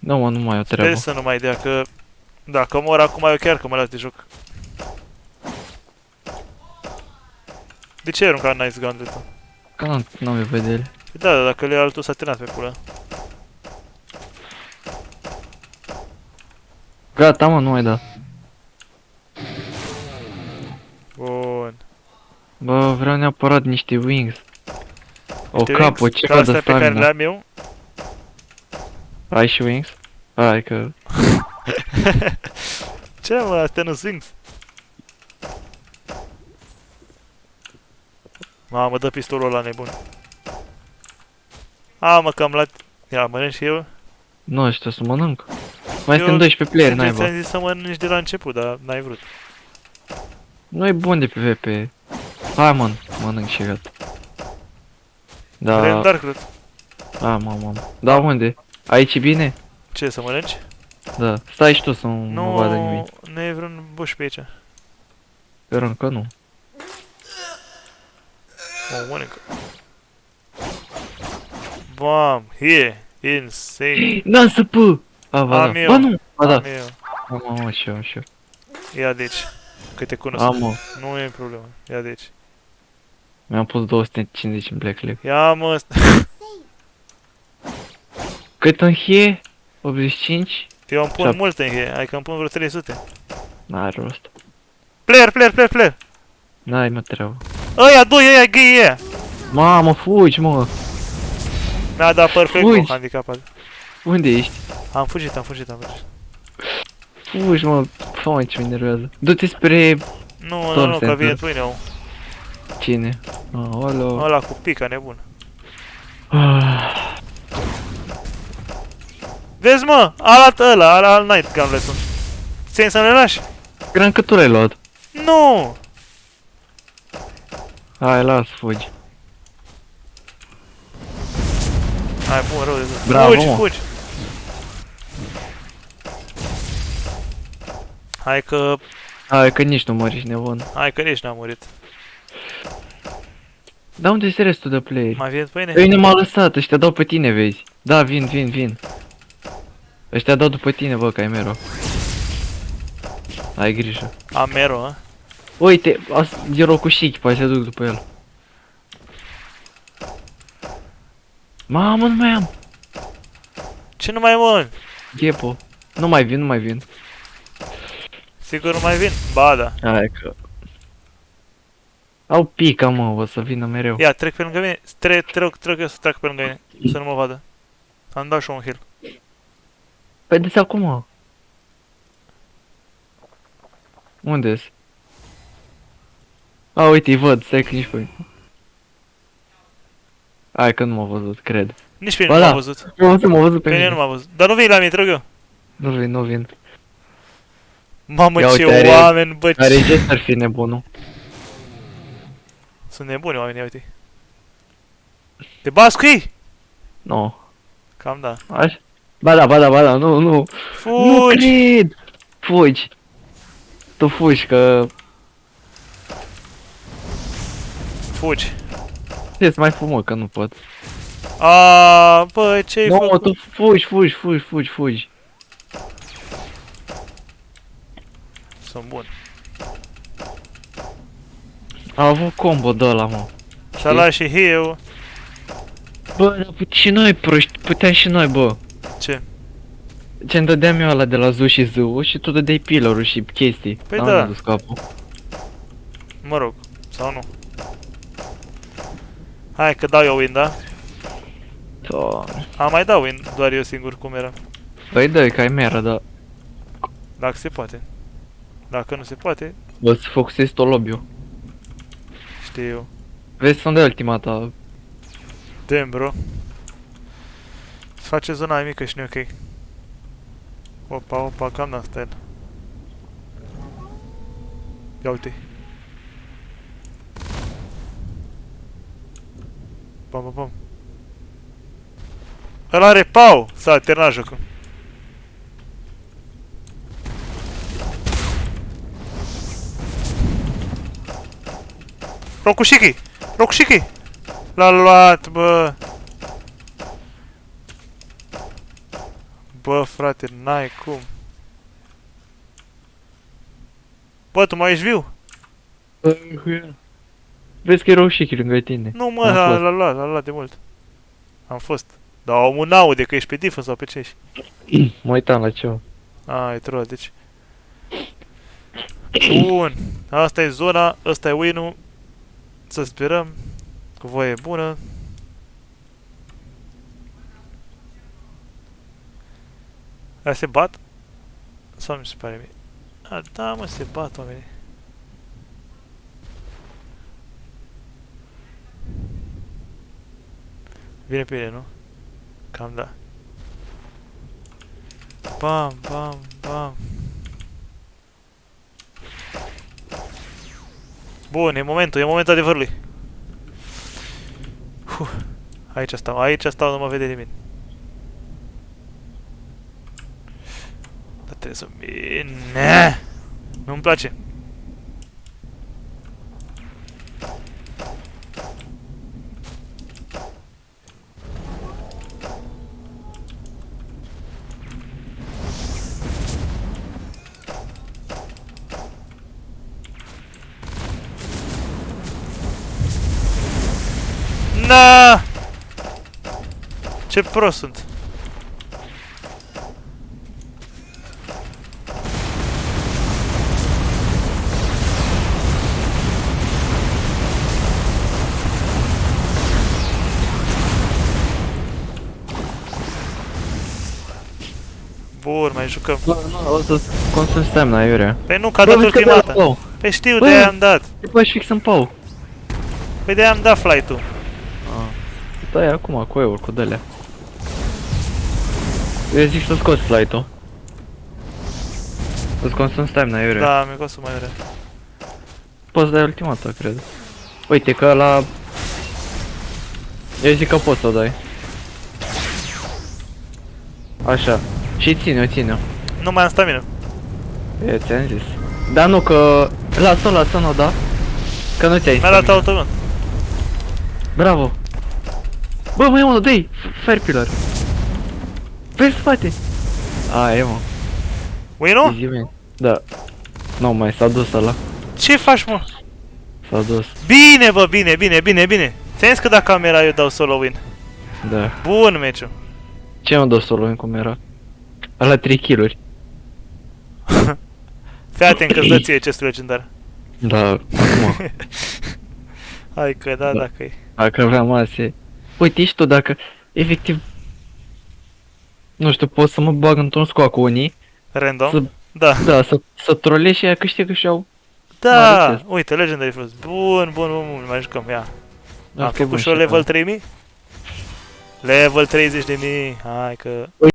Nu, mă, nu mai au Sper treabă. să nu mai dea, că... Dacă mor acum eu chiar că mă las de joc. De ce ai aruncat Nice Gauntlet-ul? Că n-am nevoie de ele. Păi da, dacă le ia altul s-a terminat pe pula. Gata, mă, nu mai da. Bun. Bă, vreau neapărat niște wings. O Niște capă, wings, ceva ca de astea pe care le stamina. am eu. Ai și wings? Hai că... Ce mă, astea nu sunt wings. Mamă, dă pistolul ăla nebun. A, mă, că am luat... Ia, mănânc și eu. Nu știu să mănânc. Mai Eu- suntem 12 player, Sincer, naiba. ți-am zis să mănânci de la început, dar n-ai vrut. Nu e bun de PvP. Hai, mă, mănânc și gata. Vrem Da, Dark Root. mamă. Da, unde? Aici e bine? Ce, să mănânci? Da. Stai și tu să nu vadă nimic. Nu e vreun buș pe aici. Sper încă nu. O mănâncă. Bam, insane. Da, să pă! A, ba Am da. eu. Ba nu, ba da. Am eu. Mamă, și eu. Ia deci. Că te cunosc. Am, mă. Nu e problemă. Ia deci. Mi-am pus 250 în Black Lake. Ia mă. Cât în hie? 85? Eu îmi pun Șap- multe în hie. Hai că îmi pun vreo 300. N-are rost. Player. N-ai mă treabă. Ăia doi, ăia gay, ăia. Mamă, fugi, mă! Mi-a dat perfect Fugi. cu handicapat. Unde ești? Am fugit. Fugi, mă! Fă ce mă enervează. Du-te spre Nu, Storm că Center. vine pâine om. cine? Alo. Ăla cu pica nebun. Vezi mă, ăla, al Night Gauntlet-ul. Ți-ai să ne lași? Cream că tu l-ai luat. Nu! Hai, las, fugi. Hai, bun, rău de tot. Bravo, mă. Fugi! Hai că Hai, că nici nu mori, ești nebun. nici n-am murit. Dar unde este restul de playeri? Mai vine pâine? Ei, nu m-a lăsat, ăștia dau pe tine, vezi. Da, vin. Ăștia dau după tine, bă, Caimero. Ai grijă. Am Mero, a? Uite, e Rokushiki, poate se duc după el. Mamă, nu mai am. Ce nu mai mă? Ghepo. Nu mai vin. Sigur nu mai vin? Ba da. Hai că... Au pica, mă, o să vină mereu. Ia, trec pe lângă mine. Trec eu să trec pe lângă mine. Să nu mă vadă. Am dat și un heal. Păi de acum, mă. Unde-s? A, uite, îi văd, stai că nici pe... Hai că nu m-a văzut, cred. Nici pe Ba mine nu da. m-a văzut. M-a văzut pe Pe mine mine. nu m-a văzut. Dar nu vii la mine, trag eu. Nu vin. Mamă, Ia ce uite, oameni, bă, Are ce ar fi nebunul? Sunt nebuni oamenii, uite. Te bați cu ei? Nu. Cam da. Așa? Ba da, nu. Nu Fugi! cred! Fugi. Tu fugi, că... Fugi. Ce să mai fumă, că nu pot. Aaaa, bă, ce-ai Nu, făcut? tu fugi. Sunt bun. A avut combo de ăla, mă. S-a luat și heal. Bă, dar și noi proști, puteam și noi, bă. Ce? Ce-mi dădeam eu ăla de la Zu și Zu și tu dădeai pillarul și chestii. Păi N-am da. dus capul. Mă rog, sau nu. Hai că dau eu win, da? Doamne. Am mai dau win, doar eu singur cum era. Păi dă-i, că ai mera, dar... Dacă se poate. Dacă nu se poate, Bă, să focusezi tot lobby-ul. știu eu. Vezi să-mi dai ultima ta. Damn, bro. Se face zona mai mică și nu e ok. Opa, cam da, stai. Ia uite. Bam. Ăla are pau! S-a terminat jocul. Rokushiki! L-a luat, bă! Bă, frate, n-ai cum. Bă, tu mai ești viu? Vezi că e roșichi lângă tine. Nu, mă, Am fost. l-a luat de mult. Am fost. Dar omul n-aude că ești pe difă sau pe ce ești. Mă uitam la ceva. A, e troll, deci. Bun. Asta e zona, ăsta e win-ul. Să sperăm. Cu voie bună. Aia se bat? Sau mi se pare mie? A, da, mă, se bat oamenii. Vine pe ele, nu? Cam da. Bam, bam, bam. Bun, e momentul adevărului. Aici stau, nu mă vede nimeni. Dar trebuie să... Bine! Nu-mi place. Na! Ce prost sunt. Bun, mai jucăm. Nu, o să consum stamina, Iurea. Păi nu, că a dat ultima dată. Păi știu, de-aia am dat. Te bagi fix în pau. Păi de-aia am dat flight-ul. Da, acum cu eul, cu dălea. Eu zic să scoți flight-ul. Să-ți consum stamina, Iurea. Da, mi-a costat mai rea. Poți dai ultimata, cred. Uite că la... Eu zic că poți să o dai. Așa. Și ține-o. Nu mai am stamina. Eu ți-am zis. Dar nu că... Lasă-o, nu, da? Că nu ți-ai Mi-a dat stamina. automat. Bravo. Bă, mai e unul, dă-i! Fire pillar. Pe spate. E, mă. Win-ul? Easy win. Da. Nu mai, s-a dus ăla. Ce faci, mă? S-a dus. Bine, bă, bine. Ți-am zis că dacă camera eu dau solo win. Da. Bun meciul. Ce mă dă solo în cum era? Ala 3 kill-uri. Fii atent că-ți dă ție chestul legendar. Da, acum. Hai că da, dacă e. Dacă vreau mase. Uite, și tu dacă, efectiv, nu știu, pot să mă bag într-un scoa cu unii, Random? Să- Da. da, să trolezi și aia câștigă și au. Da, Mare chest. uite, Legendary Frost. Bun, mai jucăm, ia. Am Asta e bun făcut și o și level asta. 3000? Level 30.000, hai că...